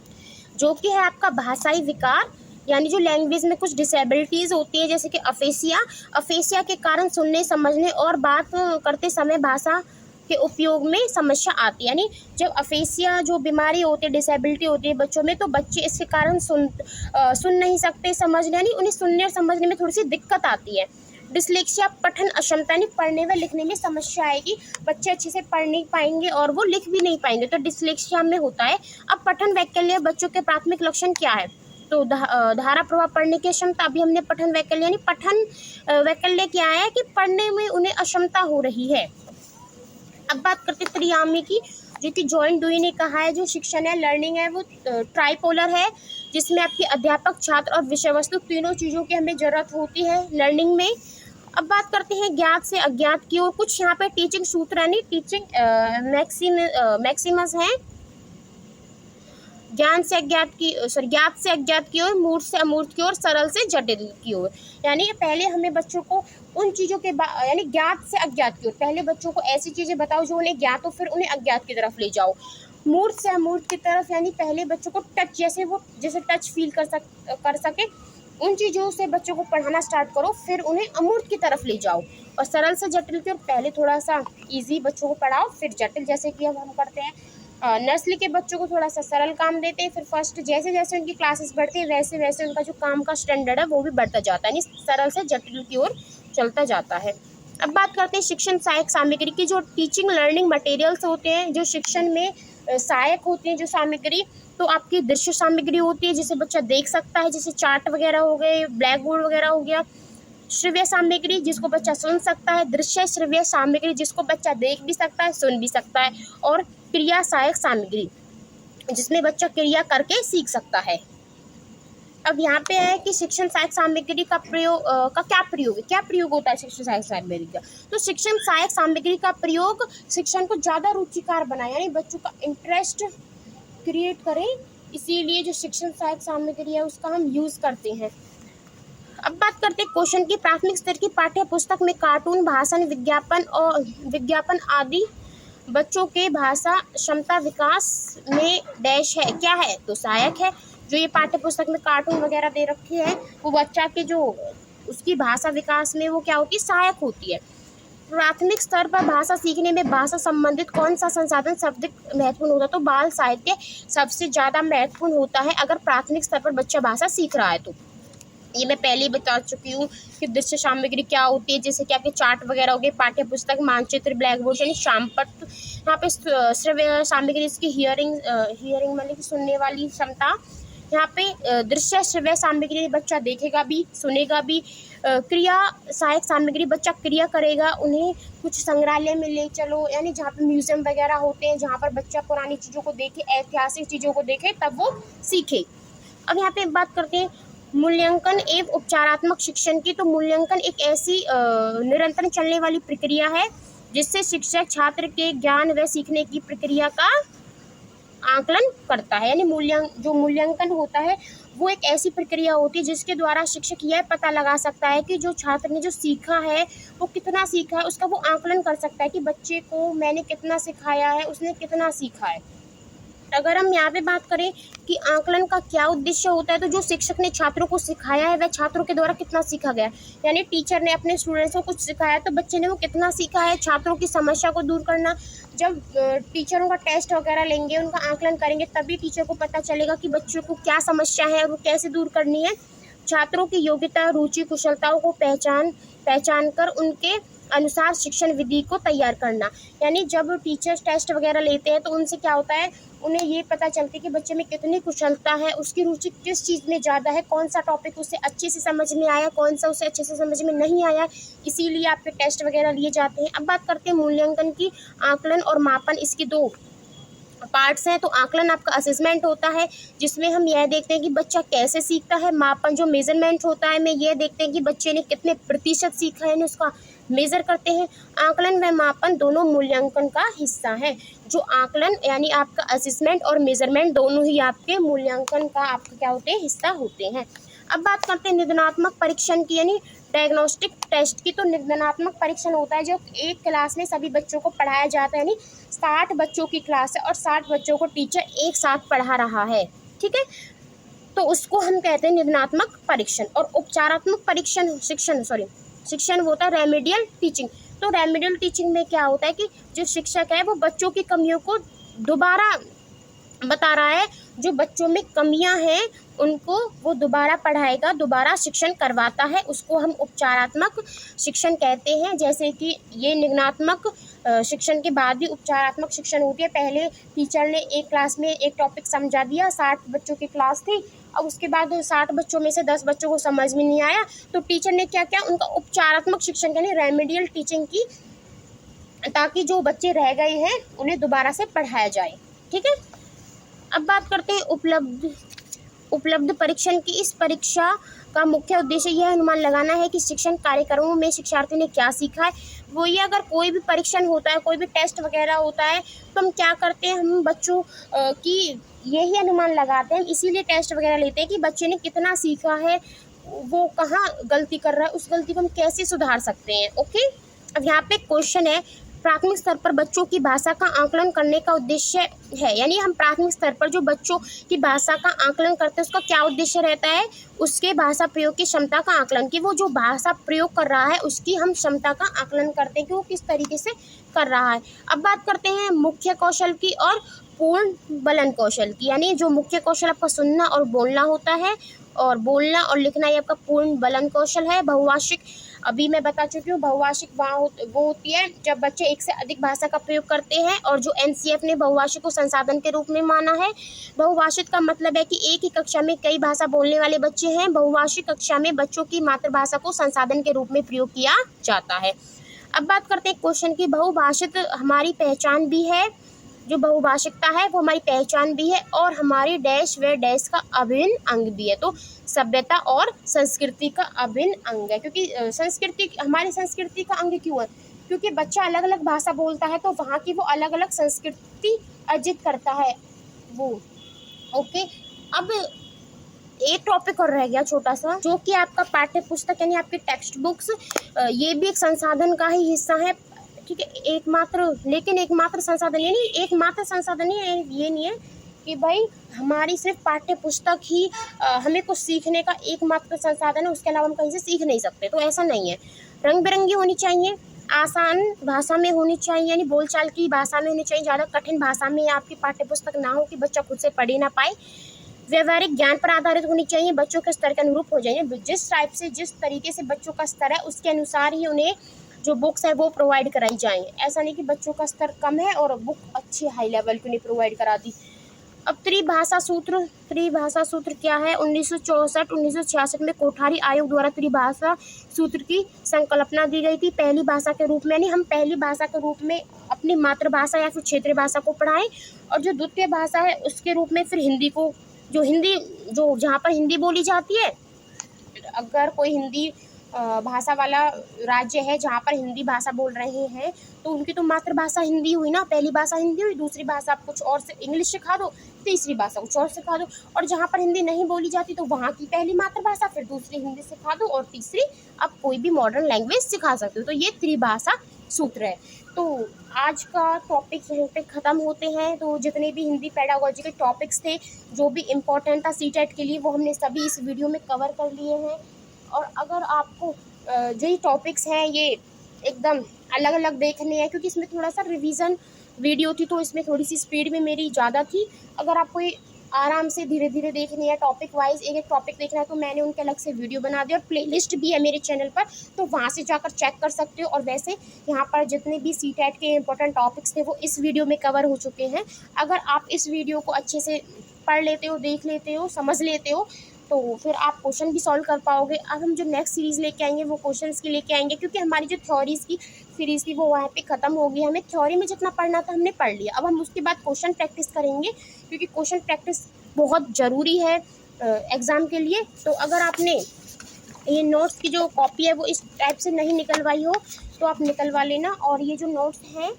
जो कि है आपका भाषाई विकार, यानी जो लैंग्वेज में कुछ डिसेबिलिटीज़ होती है जैसे कि अफेसिया। अफेसिया के कारण सुनने, समझने और बात करते समय भाषा के उपयोग में समस्या आती है। यानी जब अफेसिया जो बीमारी होती है, डिसेबिलिटी होती है बच्चों में, तो बच्चे इसके कारण सुन नहीं सकते, समझने, यानी उन्हें सुनने और समझने में थोड़ी सी दिक्कत आती है। डिसलेक्सिया पठन अक्षमता, यानी पढ़ने व लिखने में समस्या आएगी, बच्चे अच्छे से पढ़ नहीं पाएंगे और वो लिख भी नहीं पाएंगे, तो डिसलेक्सिया में होता है। अब पठन वैकल्य बच्चों के प्राथमिक लक्षण क्या है, तो धारा प्रवाह पढ़ने की क्षमता, अभी हमने पठन वैकल्य, यानी पठन वैकल्य क्या है कि पढ़ने में उन्हें अक्षमता हो रही है। अब बात करते हैं त्रियामी की, जो कि जॉइंट डुई ने कहा है जो शिक्षण है, लर्निंग है, वो ट्राइपोलर है, जिसमें आपके अध्यापक, छात्र और विषय वस्तु तीनों चीज़ों की हमें ज़रूरत होती है लर्निंग में। अब बात करते हैं ज्ञात से अज्ञात की ओर, कुछ यहाँ पे टीचिंग सूत्र यानी टीचिंग मैक्सिमस हैं, ज्ञात से अज्ञात की ओर, मूर्त से अमूर्त की ओर, सरल से जटिल की ओर। यानी पहले हमें बच्चों को उन चीज़ों के यानी ज्ञात से अज्ञात की ओर, पहले बच्चों को ऐसी चीज़ें बताओ जो उन्हें ज्ञात हो, फिर उन्हें अज्ञात की तरफ ले जाओ। मूर्त से अमूर्त की तरफ, यानी पहले बच्चों को टच, जैसे टच फील कर सके उन चीज़ों से बच्चों को पढ़ाना स्टार्ट करो, फिर उन्हें अमूर्त की तरफ ले जाओ। और सरल से जटिल की ओर, पहले थोड़ा सा ईजी बच्चों को पढ़ाओ, फिर जटिल, जैसे कि अब हम करते हैं नर्सरी के बच्चों को थोड़ा सा सरल काम देते हैं, फिर फर्स्ट जैसे जैसे उनकी क्लासेस बढ़ती है वैसे वैसे उनका जो काम का स्टैंडर्ड है वो भी बढ़ता जाता है, यानी सरल से जटिल की ओर चलता जाता है। अब बात करते हैं शिक्षण सहायक सामग्री की, जो टीचिंग लर्निंग मटेरियल्स होते हैं, जो शिक्षण में सहायक होती हैं जो सामग्री, तो आपकी दृश्य सामग्री होती है जिसे बच्चा देख सकता है, जैसे चार्ट वगैरह हो गए, ब्लैक बोर्ड वगैरह हो गया। श्रव्य सामग्री जिसको बच्चा सुन सकता है, दृश्य श्रव्य सामग्री जिसको बच्चा देख भी सकता है, सुन भी सकता है, और क्रिया सहायक सामग्री जिसमें बच्चा क्रिया करके सीख सकता है। अब यहाँ पे है कि शिक्षण सहायक सामग्री का प्रयोग क्या प्रयोग होता है शिक्षण सहायक सामग्री का, तो शिक्षण सहायक सामग्री का प्रयोग शिक्षण को ज़्यादा रुचिकर बनाए, यानी बच्चों का इंटरेस्ट क्रिएट करें, इसीलिए जो शिक्षण सहायक सामग्री है उसका हम यूज़ करते हैं। अब बात करते हैं क्वेश्चन की, प्राथमिक स्तर की पाठ्य पुस्तक में कार्टून, भाषण, विज्ञापन आदि बच्चों के भाषा क्षमता विकास में डैश है, क्या है, तो सहायक है। जो ये पाठ्य पुस्तक में कार्टून वगैरह दे रखे हैं वो बच्चा के जो उसकी भाषा विकास में वो क्या होती है, सहायक होती है। प्राथमिक स्तर पर भाषा सीखने में भाषा संबंधित कौन सा संसाधन सर्वाधिक महत्वपूर्ण होता है, तो बाल साहित्य सबसे ज़्यादा महत्वपूर्ण होता है अगर प्राथमिक स्तर पर बच्चा भाषा सीख रहा है तो। ये मैं पहले ही बता चुकी हूँ कि दृश्य सामग्री क्या होती है, जैसे कि आपके चार्ट वगैरह हो गए, पाठ्य पुस्तक, मानचित्र, ब्लैक बोर्ड, यानी शामपट्ट। यहाँ पे श्रव्य सामग्री इसकी हियरिंग मतलब कि सुनने वाली क्षमता। यहाँ पे दृश्य श्रव्य सामग्री बच्चा देखेगा भी, सुनेगा भी। क्रिया सहायक सामग्री बच्चा क्रिया करेगा, उन्हें कुछ संग्रहालय में ले चलो, यानी जहाँ पे म्यूजियम वगैरह होते हैं जहाँ पर बच्चा पुरानी चीज़ों को देखे, ऐतिहासिक चीज़ों को देखे, तब वो सीखे। अब यहाँ पे बात करते हैं मूल्यांकन एवं उपचारात्मक शिक्षण की, तो मूल्यांकन एक ऐसी निरंतर चलने वाली प्रक्रिया है जिससे शिक्षक छात्र के ज्ञान व सीखने की प्रक्रिया का आकलन करता है, यानी मूल्यांकन होता है वो एक ऐसी प्रक्रिया होती है जिसके द्वारा शिक्षक यह पता लगा सकता है कि जो छात्र ने जो सीखा है वो कितना सीखा है, उसका वो आकलन कर सकता है कि बच्चे को मैंने कितना सिखाया है, उसने कितना सीखा है। अगर हम यहाँ पे बात करें कि आकलन का क्या उद्देश्य होता है, तो जो शिक्षक ने छात्रों को सिखाया है वह छात्रों के द्वारा कितना सीखा गया, यानी टीचर ने अपने स्टूडेंट्स को कुछ सिखाया तो बच्चे ने वो कितना सीखा है। छात्रों की समस्या को दूर करना, जब टीचरों का टेस्ट वगैरह लेंगे, उनका आकलन करेंगे, तभी टीचर को पता चलेगा कि बच्चों को क्या समस्या है और वो कैसे दूर करनी है। छात्रों की योग्यता, रुचि, कुशलताओं को पहचान कर उनके अनुसार शिक्षण विधि को तैयार करना। यानी जब टीचर्स टेस्ट वगैरह लेते हैं तो उनसे क्या होता है, उन्हें ये पता चलती है कि बच्चे में कितनी कुशलता है, उसकी रुचि किस चीज़ में ज़्यादा है, कौन सा टॉपिक उसे अच्छे से समझ में आया, कौन सा उसे अच्छे से समझ में नहीं आया, इसीलिए आपके टेस्ट वगैरह लिए जाते हैं। अब बात करते हैं मूल्यांकन की। आकलन और मापन, इसकी दो पार्ट्स हैं। तो आकलन आपका असेसमेंट होता है, जिसमें हम यह देखते हैं कि बच्चा कैसे सीखता है। मापन जो मेजरमेंट होता है, में यह देखते हैं कि बच्चे ने कितने प्रतिशत सीखा है, उसका मेज़र करते हैं। आकलन व मापन दोनों मूल्यांकन का हिस्सा है। जो आकलन यानी आपका असेसमेंट और मेजरमेंट दोनों ही आपके मूल्यांकन का आपका क्या होते हैं, हिस्सा होते हैं। अब बात करते हैं निदानात्मक परीक्षण की, यानी डायग्नोस्टिक टेस्ट की। तो निदानात्मक परीक्षण होता है जो एक क्लास में सभी बच्चों को पढ़ाया जाता है, यानी 60 बच्चों की क्लास है और 60 बच्चों को टीचर एक साथ पढ़ा रहा है, ठीक है, तो उसको हम कहते हैं निदानात्मक परीक्षण। और उपचारात्मक परीक्षण शिक्षण होता है रेमेडियल टीचिंग। तो रेमेडियल टीचिंग में क्या होता है कि जो शिक्षक है वो बच्चों की कमियों को दोबारा बता रहा है, जो बच्चों में कमियां हैं उनको वो दोबारा पढ़ाएगा, दोबारा शिक्षण करवाता है, उसको हम उपचारात्मक शिक्षण कहते हैं। जैसे कि ये निदानात्मक शिक्षण के बाद भी उपचारात्मक शिक्षण होती है। पहले टीचर ने एक क्लास में एक टॉपिक समझा दिया, 60 बच्चों की क्लास थी, अब उसके बाद 60 बच्चों में से 10 बच्चों को समझ में नहीं आया, तो टीचर ने क्या किया, उनका उपचारात्मक शिक्षण यानी रेमेडियल टीचिंग की, ताकि जो बच्चे रह गए हैं उन्हें दोबारा से पढ़ाया जाए, ठीक है। अब बात करते हैं उपलब्ध परीक्षण की। इस परीक्षा का मुख्य उद्देश्य यह अनुमान लगाना है कि शिक्षण कार्यक्रमों में शिक्षार्थी ने क्या सीखा है। वो ये अगर कोई भी परीक्षण होता है, कोई भी टेस्ट वगैरह होता है, तो हम क्या करते हैं, हम बच्चों की यही अनुमान लगाते हैं, इसीलिए टेस्ट वगैरह लेते हैं कि बच्चे ने कितना सीखा है, वो कहाँ गलती कर रहा है, उस गलती को हम कैसे सुधार सकते हैं। ओके, अब यहाँ पे क्वेश्चन है, प्राथमिक स्तर पर बच्चों की भाषा का आकलन करने का उद्देश्य है। यानी हम प्राथमिक स्तर पर जो बच्चों की भाषा का आकलन करते हैं उसका क्या उद्देश्य रहता है, उसके भाषा प्रयोग की क्षमता का आकलन, कि वो जो भाषा प्रयोग कर रहा है उसकी हम क्षमता का आकलन करते हैं कि वो किस तरीके से कर रहा है। अब बात करते हैं मुख्य कौशल की और पूर्ण बलन कौशल की। यानी जो मुख्य कौशल आपका सुनना और बोलना होता है, और बोलना और लिखना ये आपका पूर्ण बलन कौशल है। बहुभाषिक अभी मैं बता चुकी हूँ, बहुभाषिक वो होती है जब बच्चे एक से अधिक भाषा का प्रयोग करते हैं, और जो एनसीएफ ने बहुभाषिक को संसाधन के रूप में माना है। बहुभाषिक का मतलब है कि एक ही कक्षा में कई भाषा बोलने वाले बच्चे हैं। बहुभाषिक कक्षा में बच्चों की मातृभाषा को संसाधन के रूप में प्रयोग किया जाता है। अब बात करते हैं क्वेश्चन की, बहुभाषिक हमारी पहचान भी है। जो बहुभाषिकता है वो हमारी पहचान भी है और हमारी डैश व डैश का अभिन्न अंग भी है। तो सभ्यता और संस्कृति का अभिन्न अंग है, क्योंकि संस्कृति हमारी संस्कृति का अंग क्यों है, क्योंकि बच्चा अलग अलग भाषा बोलता है तो वहाँ की वो अलग अलग संस्कृति अर्जित करता है वो। ओके, अब एक टॉपिक और रह गया छोटा सा, जो कि आपका पाठ्य पुस्तक यानी आपकी टेक्स्ट बुक्स, ये भी एक संसाधन का ही हिस्सा है, ठीक है। एकमात्र संसाधन, यानी एकमात्र संसाधन ये नहीं है कि भाई हमारी सिर्फ पाठ्य पुस्तक ही हमें कुछ सीखने का एकमात्र संसाधन है, उसके अलावा हम कहीं से सीख नहीं सकते, तो ऐसा नहीं है। रंग बिरंगी होनी चाहिए, आसान भाषा में होनी चाहिए, यानी बोलचाल की भाषा में होनी चाहिए, ज़्यादा कठिन भाषा में आपकी पाठ्य पुस्तक ना हो कि बच्चा खुद से पढ़ ही ना पाए। व्यवहारिक ज्ञान पर आधारित होनी चाहिए, बच्चों के स्तर के अनुरूप हो जाइए। जिस टाइप से जिस तरीके से बच्चों का स्तर है उसके अनुसार ही उन्हें जो बुक्स है वो प्रोवाइड कराई जाएंगे। ऐसा नहीं कि बच्चों का स्तर कम है और बुक अच्छी हाई लेवल की नहीं प्रोवाइड करा दी। अब त्रिभाषा सूत्र क्या है, 1964-1966 में कोठारी आयोग द्वारा त्रिभाषा सूत्र की संकल्पना दी गई थी। पहली भाषा के रूप में, यानी हम पहली भाषा के रूप में अपनी मातृभाषा या फिर क्षेत्रीय भाषा को पढ़ाएं, और जो द्वितीय भाषा है उसके रूप में फिर हिंदी को, जो जहाँ पर हिंदी बोली जाती है, अगर कोई हिंदी भाषा वाला राज्य है जहाँ पर हिंदी भाषा बोल रहे हैं तो उनकी तो मातृभाषा हिंदी हुई ना, पहली भाषा हिंदी हुई, दूसरी भाषा आप कुछ और से इंग्लिश सिखा दो, तीसरी भाषा कुछ और सिखा दो, और जहाँ पर हिंदी नहीं बोली जाती तो वहाँ की पहली मातृभाषा, फिर दूसरी हिंदी सिखा दो, और तीसरी आप कोई भी मॉडर्न लैंग्वेज सिखा सकते हो। तो ये त्रिभाषा सूत्र है। तो आज का टॉपिक यहीं पे ख़त्म होते हैं। तो जितने भी हिंदी पेडागोजी के टॉपिक्स थे जो भी इम्पोर्टेंट था सीटेट के लिए, वो हमने सभी इस वीडियो में कवर कर लिए हैं। और अगर आपको जो ये टॉपिक्स हैं ये एकदम अलग अलग देखने हैं, क्योंकि इसमें थोड़ा सा रिवीजन वीडियो थी तो इसमें थोड़ी सी स्पीड में मेरी ज़्यादा थी। अगर आपको ये आराम से धीरे धीरे देखनी है, टॉपिक वाइज एक एक टॉपिक देखना है, तो मैंने उनके अलग से वीडियो बना दिया और प्लेलिस्ट भी है मेरे चैनल पर, तो वहाँ से जाकर चेक कर सकते हो। और वैसे यहाँ पर जितने भी सीटेट के इंपॉर्टेंट टॉपिक्स थे वो इस वीडियो में कवर हो चुके हैं। अगर आप इस वीडियो को अच्छे से पढ़ लेते हो, देख लेते हो, समझ लेते हो, तो फिर आप क्वेश्चन भी सॉल्व कर पाओगे। अब हम जो नेक्स्ट सीरीज़ लेके आएंगे वो क्वेश्चंस की लेके आएंगे, क्योंकि हमारी जो थ्योरीज़ की सीरीज़ थी वो वहाँ पे ख़त्म हो गई। हमें थ्योरी में जितना पढ़ना था हमने पढ़ लिया, अब हम उसके बाद क्वेश्चन प्रैक्टिस करेंगे, क्योंकि क्वेश्चन प्रैक्टिस बहुत ज़रूरी है एग्ज़ाम के लिए। तो अगर आपने ये नोट्स की जो कॉपी है वो इस टाइप से नहीं निकलवाई हो तो आप निकलवा लेना। और ये जो नोट्स हैं,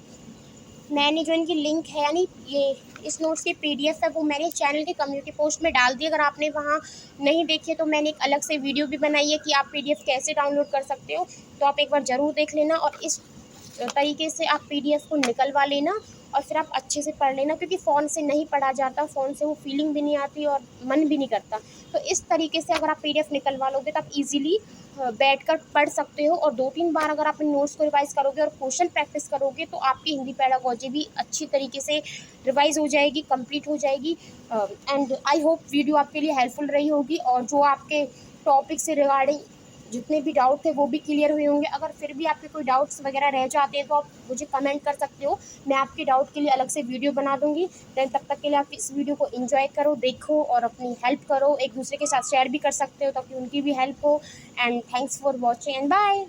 मैंने जो इनकी लिंक है, यानी ये इस नोट्स की PDF है, वो मैंने चैनल के कम्युनिटी पोस्ट में डाल दी। अगर आपने वहाँ नहीं देखे तो मैंने एक अलग से वीडियो भी बनाई है कि आप PDF कैसे डाउनलोड कर सकते हो, तो आप एक बार ज़रूर देख लेना। और इस तरीके से आप PDF को निकलवा लेना और फिर आप अच्छे से पढ़ लेना, क्योंकि फ़ोन से नहीं पढ़ा जाता, फ़ोन से वो फीलिंग भी नहीं आती और मन भी नहीं करता। तो इस तरीके से अगर आप PDF निकलवा लोगे तो आप ईजिली बैठकर पढ़ सकते हो। और 2-3 बार अगर आप इन नोट्स को रिवाइज़ करोगे और क्वेश्चन प्रैक्टिस करोगे तो आपकी हिंदी पेडागोजी भी अच्छी तरीके से रिवाइज़ हो जाएगी, कंप्लीट हो जाएगी। एंड आई होप वीडियो आपके लिए हेल्पफुल रही होगी, और जो आपके टॉपिक से रिगार्डिंग जितने भी डाउट थे वो भी क्लियर हुए होंगे। अगर फिर भी आपके कोई डाउट्स वगैरह रह जाते हैं तो आप मुझे कमेंट कर सकते हो, मैं आपके डाउट के लिए अलग से वीडियो बना दूंगी। देन तब तक के लिए आप इस वीडियो को एंजॉय करो, देखो और अपनी हेल्प करो, एक दूसरे के साथ शेयर भी कर सकते हो ताकि उनकी भी हेल्प हो। And thanks for watching and bye.